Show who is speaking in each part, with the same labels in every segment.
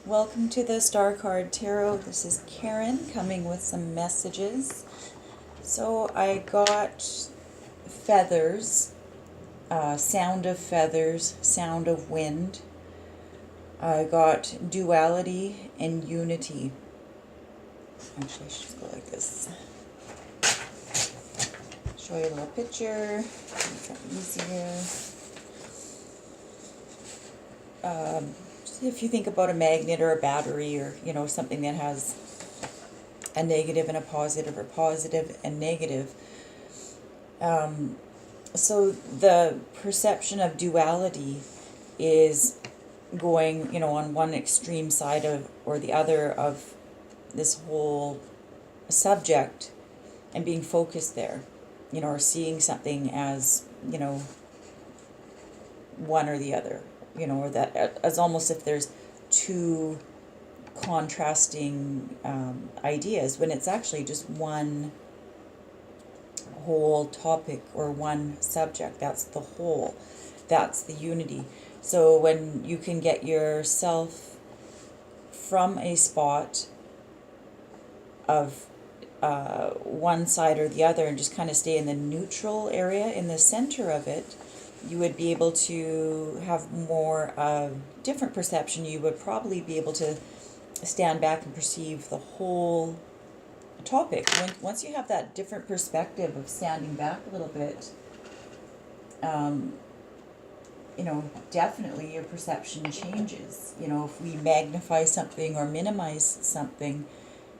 Speaker 1: Welcome to the Star Card Tarot. This is Karen coming with some messages. So I got feathers, sound of feathers, sound of wind. I got duality and unity. Actually, I should just go like this. Show you a little picture, make that easier. If you think about a magnet or a battery or, something that has a negative and a positive or positive and negative. So the perception of duality is going, on one extreme side of or the other of this whole subject and being focused there, or seeing something as, one or the other, or that as almost if there's two contrasting ideas when it's actually just one whole topic or one subject. That's the whole, that's the unity. So when you can get yourself from a spot of one side or the other and just kind of stay in the neutral area in the center of it, you would be able to have more different perception. You would probably be able to stand back and perceive the whole topic. Once you have that different perspective of standing back a little bit, definitely your perception changes. If we magnify something or minimize something,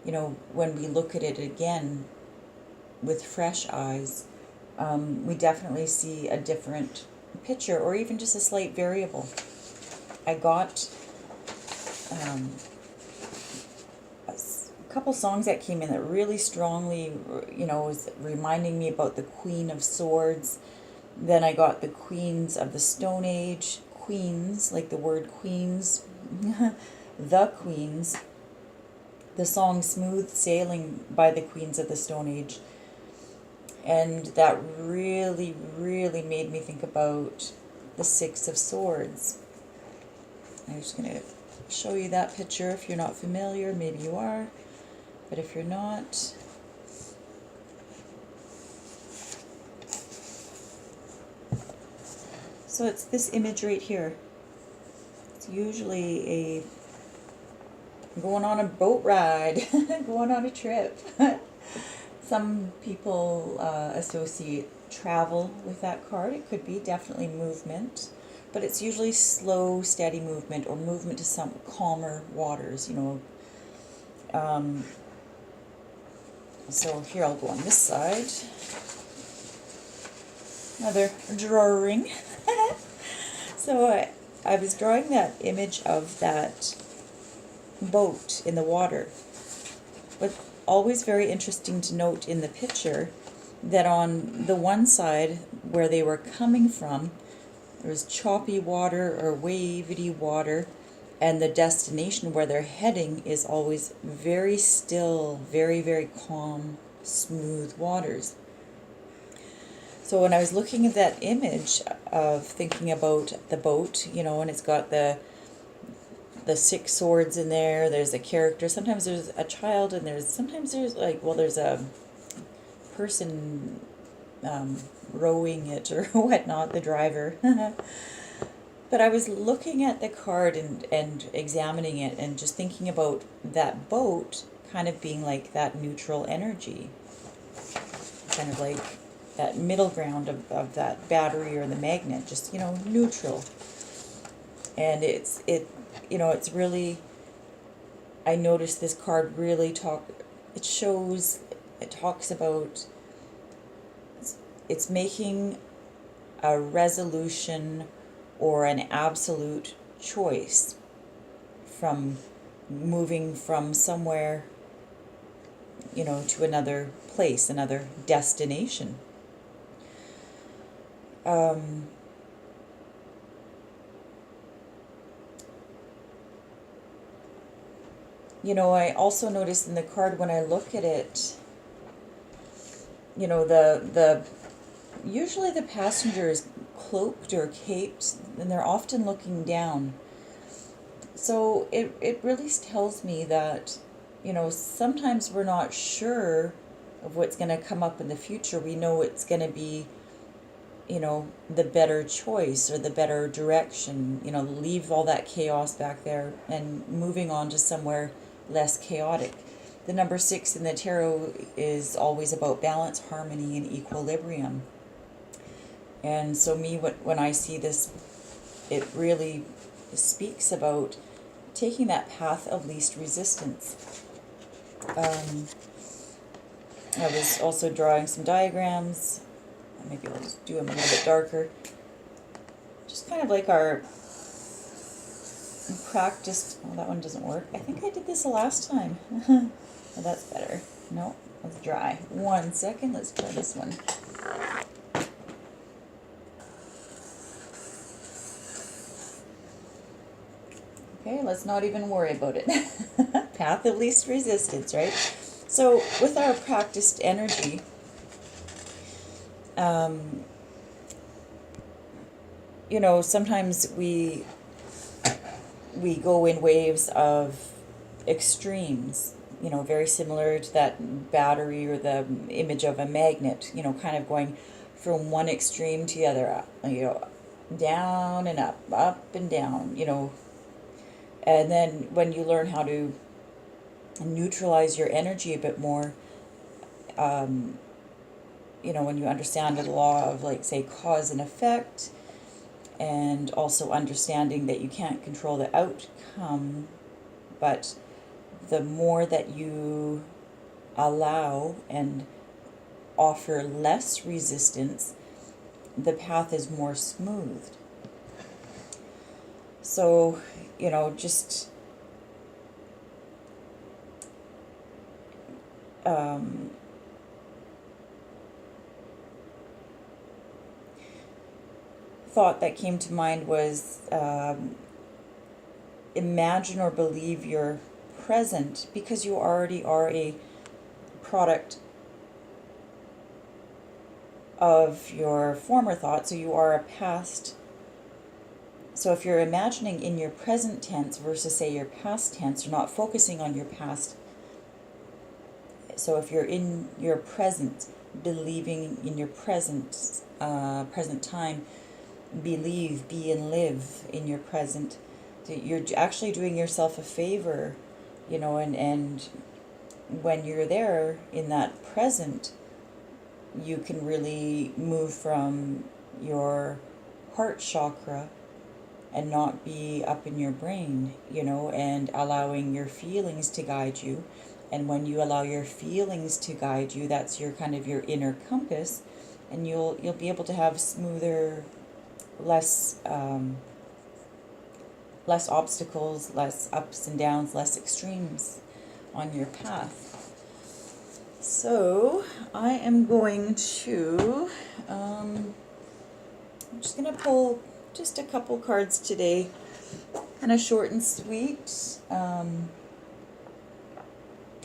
Speaker 1: when we look at it again with fresh eyes, we definitely see a different picture or even just a slight variable. I got a couple songs that came in that really strongly, was reminding me about the Queen of Swords. Then I got the Queens of the Stone Age, Queens, like the word Queens, the Queens. The song Smooth Sailing by the Queens of the Stone Age. And that really, really made me think about the Six of Swords. I'm just going to show you that picture if you're not familiar. Maybe you are, but if you're not, so it's this image right here. It's usually a going on a boat ride, going on a trip. Some people associate travel with that card. It could be definitely movement, but it's usually slow, steady movement or movement to some calmer waters, So here, I'll go on this side. Another drawing. So I was drawing that image of that boat in the water, but always very interesting to note in the picture that on the one side where they were coming from, there was choppy water or wavy water, and the destination where they're heading is always very still, very, very calm, smooth waters. So when I was looking at that image of thinking about the boat, and it's got the six swords in there, there's a character, sometimes there's a child, and sometimes there's there's a person rowing it or whatnot, the driver. But I was looking at the card and examining it and just thinking about that boat kind of being like that neutral energy, kind of like that middle ground of that battery or the magnet, just, neutral. And it's really, I noticed this card really it talks about, it's making a resolution or an absolute choice from moving from somewhere, to another place, another destination. I also noticed in the card when I look at it, the usually the passenger is cloaked or caped, and they're often looking down. So it really tells me that, sometimes we're not sure of what's going to come up in the future. We know it's going to be, the better choice or the better direction, leave all that chaos back there and moving on to somewhere less chaotic. The number 6 in the tarot is always about balance, harmony, and equilibrium. And so when I see this, it really speaks about taking that path of least resistance. I was also drawing some diagrams. Maybe I'll just do them a little bit darker. Just kind of like our practiced. Oh, that one doesn't work. I think I did this the last time. Oh, that's better. No, let's dry. 1 second. Let's try this one. Okay, let's not even worry about it. Path of least resistance, right? So with our practiced energy, sometimes we go in waves of extremes, very similar to that battery or the image of a magnet, kind of going from one extreme to the other, down and up and down, and then when you learn how to neutralize your energy a bit more, when you understand the law of, like, say, cause and effect, and also understanding that you can't control the outcome, but the more that you allow and offer less resistance, the path is more smoothed. So, just thought that came to mind was imagine or believe you're present, because you already are a product of your former thought, so you are a past. So if you're imagining in your present tense versus, say, your past tense, you're not focusing on your past. So if you're in your present, believing in your present time, believe, be, and live in your present, you're actually doing yourself a favor, and when you're there in that present, you can really move from your heart chakra and not be up in your brain, and allowing your feelings to guide you. And when you allow your feelings to guide you, that's your kind of your inner compass, and you'll be able to have smoother, less obstacles, less ups and downs, less extremes on your path. So I am going to, I'm just going to pull just a couple cards today, kind of short and sweet.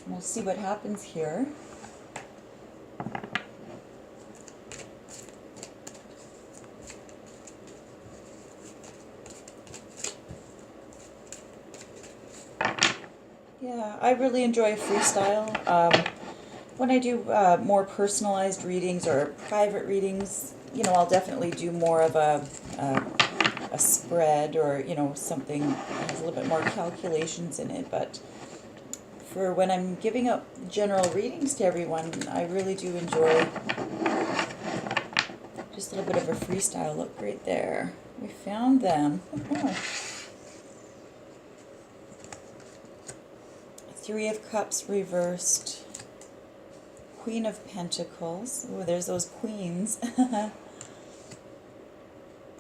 Speaker 1: We'll see what happens here. Yeah, I really enjoy freestyle. When I do more personalized readings or private readings, I'll definitely do more of a spread, or, something that has a little bit more calculations in it. But for when I'm giving up general readings to everyone, I really do enjoy just a little bit of a freestyle. Look right there. We found them. Three of Cups reversed. Queen of Pentacles. Oh, there's those queens.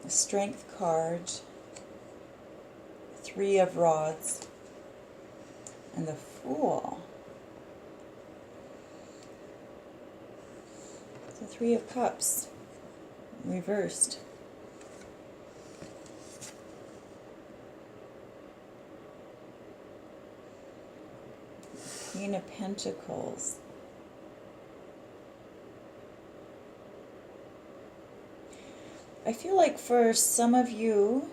Speaker 1: Strength card. Three of Rods. And the Fool. So Three of Cups reversed. Queen of Pentacles. I feel like for some of you,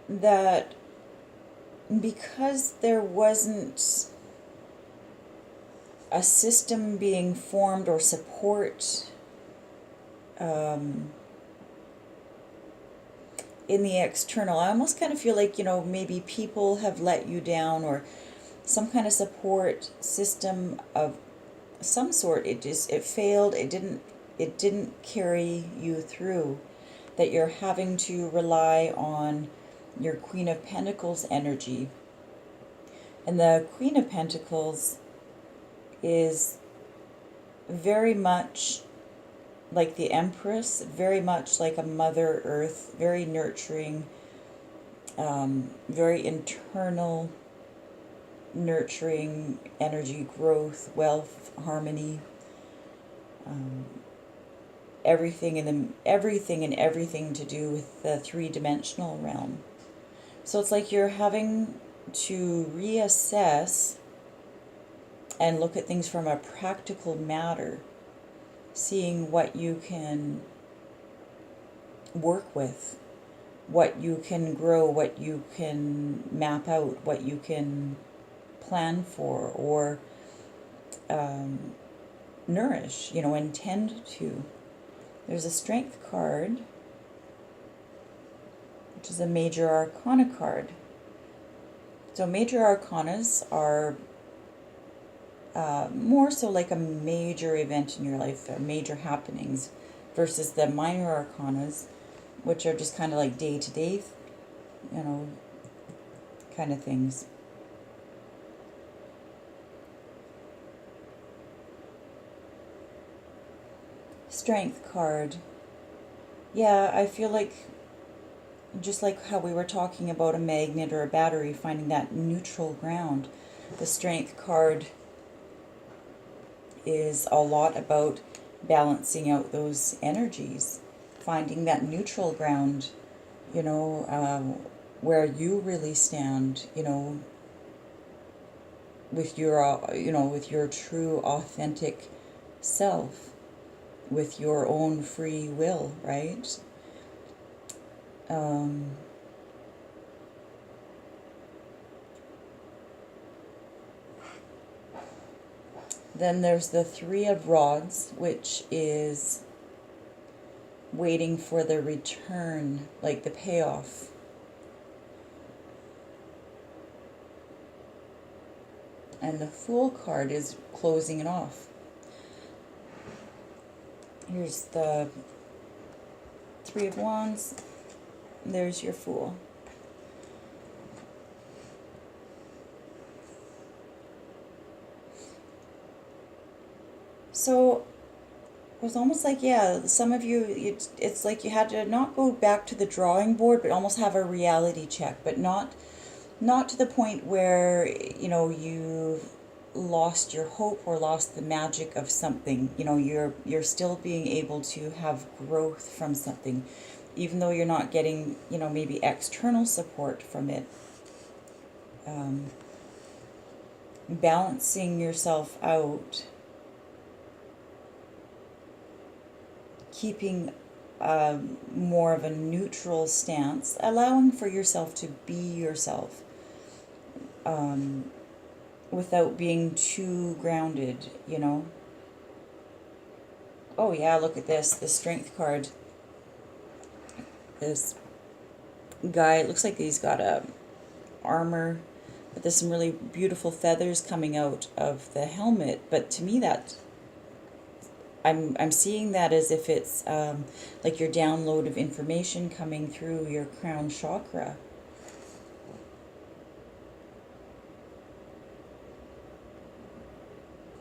Speaker 1: that because there wasn't a system being formed or support in the external, I almost kind of feel like, maybe people have let you down, or some kind of support system of some sort. It failed. It didn't carry you through, that you're having to rely on your Queen of Pentacles energy. And the Queen of Pentacles is very much like the Empress, very much like a Mother Earth, very nurturing, very internal, nurturing energy, growth, wealth, harmony, everything and everything to do with the three-dimensional realm. So it's like you're having to reassess and look at things from a practical matter, seeing what you can work with, what you can grow, what you can map out, what you can plan for, or nourish, intend to. There's a Strength card, which is a Major Arcana card. So Major Arcanas are more so like a major event in your life, major happenings, versus the Minor Arcanas, which are just kind of like day-to-day, kind of things. Strength card. Yeah, I feel like, just like how we were talking about a magnet or a battery, finding that neutral ground, the Strength card is a lot about balancing out those energies, finding that neutral ground, where you really stand, with your true authentic self, with your own free will, right? Then there's the Three of Rods, which is waiting for the return, like the payoff. And the Fool card is closing it off. Here's the Three of Wands. There's your Fool. So it was almost like, some of you, it's like you had to not go back to the drawing board, but almost have a reality check, but not to the point where, you've lost your hope or lost the magic of something. You're still being able to have growth from something, even though you're not getting, maybe external support from it. Balancing yourself out, keeping more of a neutral stance, allowing for yourself to be yourself, without being too grounded, Oh yeah, look at this, the Strength card. This guy, it looks like he's got a armor, but there's some really beautiful feathers coming out of the helmet. But to me, that I'm seeing that as if it's like your download of information coming through your crown chakra.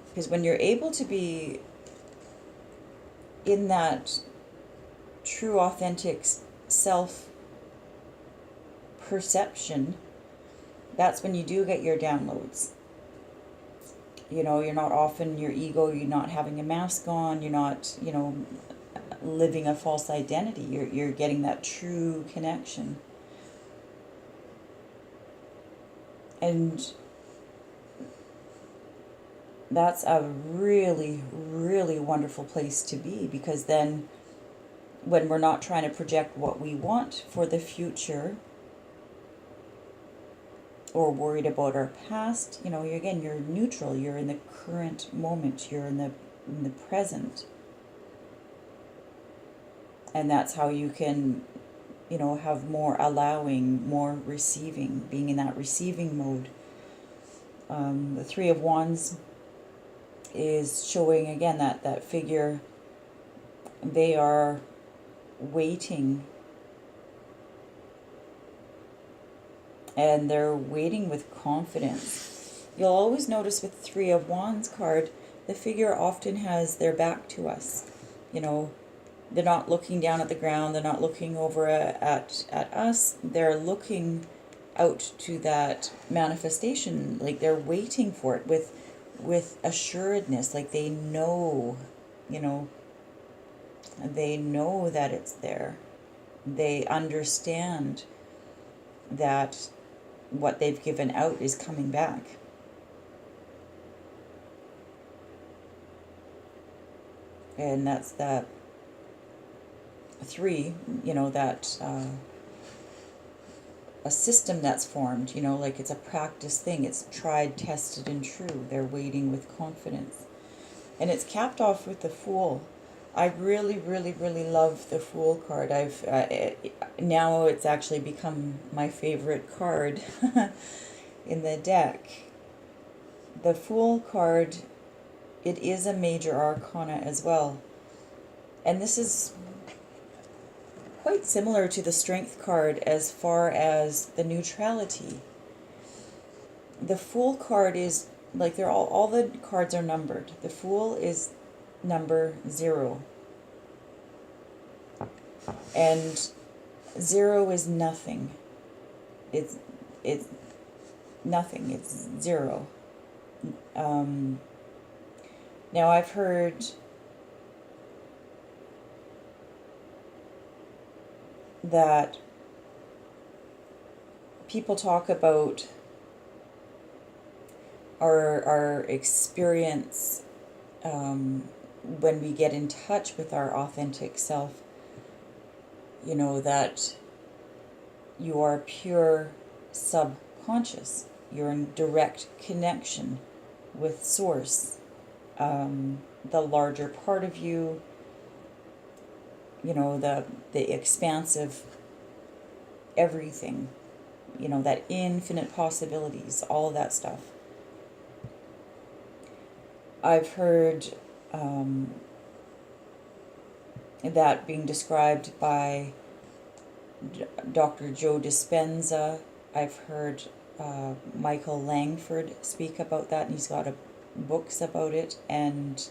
Speaker 1: Because when you're able to be in that true authentic self perception, that's when you do get your downloads. You're not often your ego, you're not having a mask on, you're not, living a false identity. You're getting that true connection. And that's a really, really wonderful place to be, because then when we're not trying to project what we want for the future, or worried about our past. You know, again, you're neutral. You're in the current moment. You're in the present. And that's how you can, you know, have more allowing, more receiving, being in that receiving mode. The Three of Wands is showing again that figure. They are waiting, and they're waiting with confidence. You'll always notice with Three of Wands card, the figure often has their back to us. You know, they're not looking down at the ground, they're not looking over at us, they're looking out to that manifestation, like they're waiting for it with assuredness, like they know, you know, they know that it's there. They understand that what they've given out is coming back. And that's that three, you know, that a system that's formed, you know, like it's a practice thing. It's tried, tested, and true. They're waiting with confidence. And it's capped off with the Fool. I really, really, really love the Fool card. I've now it's actually become my favorite card in the deck. The Fool card, it is a major arcana as well. And this is quite similar to the Strength card as far as the neutrality. The Fool card is like they're all the cards are numbered. The Fool is number 0. And 0 is nothing. It's nothing. It's 0. Now I've heard that people talk about our experience when we get in touch with our authentic self, you know, that you are pure subconscious. You're in direct connection with Source, the larger part of you, you know, the expansive everything, you know, that infinite possibilities, all of that stuff. I've heard that being described by Dr. Joe Dispenza. I've heard Michael Langford speak about that, and he's got books about it. And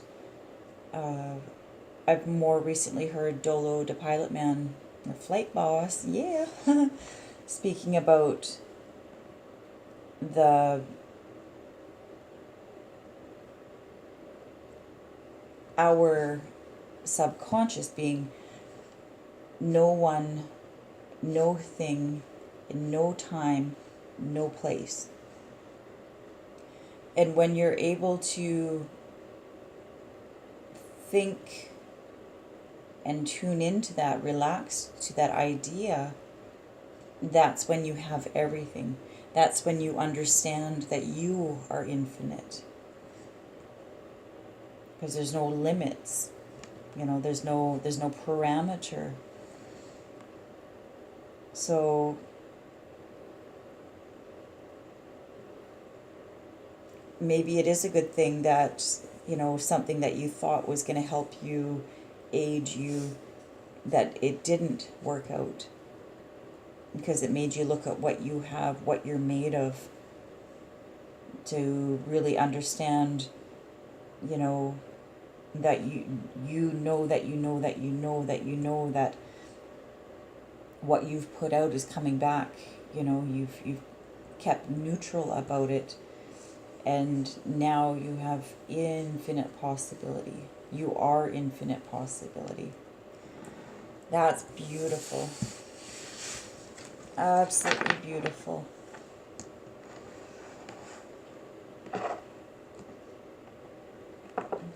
Speaker 1: I've more recently heard Dolo the Pilot Man, the flight boss, yeah, speaking about our subconscious being no one, no thing, in no time, no place. And when you're able to think and tune into that, relax to that idea, that's when you have everything. That's when you understand that you are infinite. Because there's no limits, you know, there's no parameter. So maybe it is a good thing that, you know, something that you thought was going to help you, aid you, that it didn't work out, because it made you look at what you have, what you're made of, to really understand, you know, that you know that you know that you know that you know that what you've put out is coming back. You know, you've kept neutral about it, and now you have infinite possibility. You are infinite possibility. That's beautiful. Absolutely beautiful.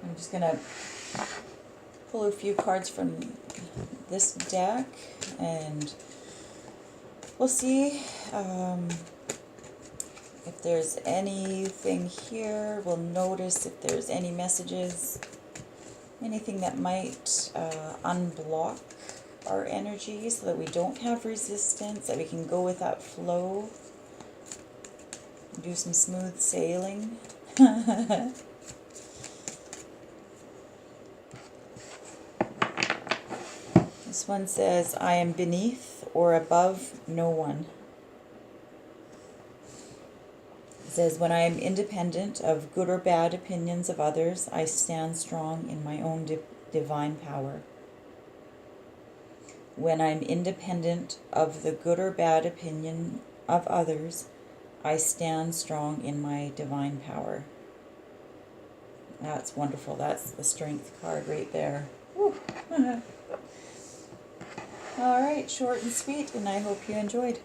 Speaker 1: I'm just going to pull a few cards from this deck, and we'll see If there's anything here, we'll notice if there's any messages, anything that might unblock our energy so that we don't have resistance, that we can go with that flow, do some smooth sailing. This one says, I am beneath or above no one. It says, when I am independent of good or bad opinions of others, I stand strong in my own divine power. When I'm independent of the good or bad opinion of others, I stand strong in my divine power. That's wonderful. That's the strength card right there. Woo. All right, short and sweet, and I hope you enjoyed.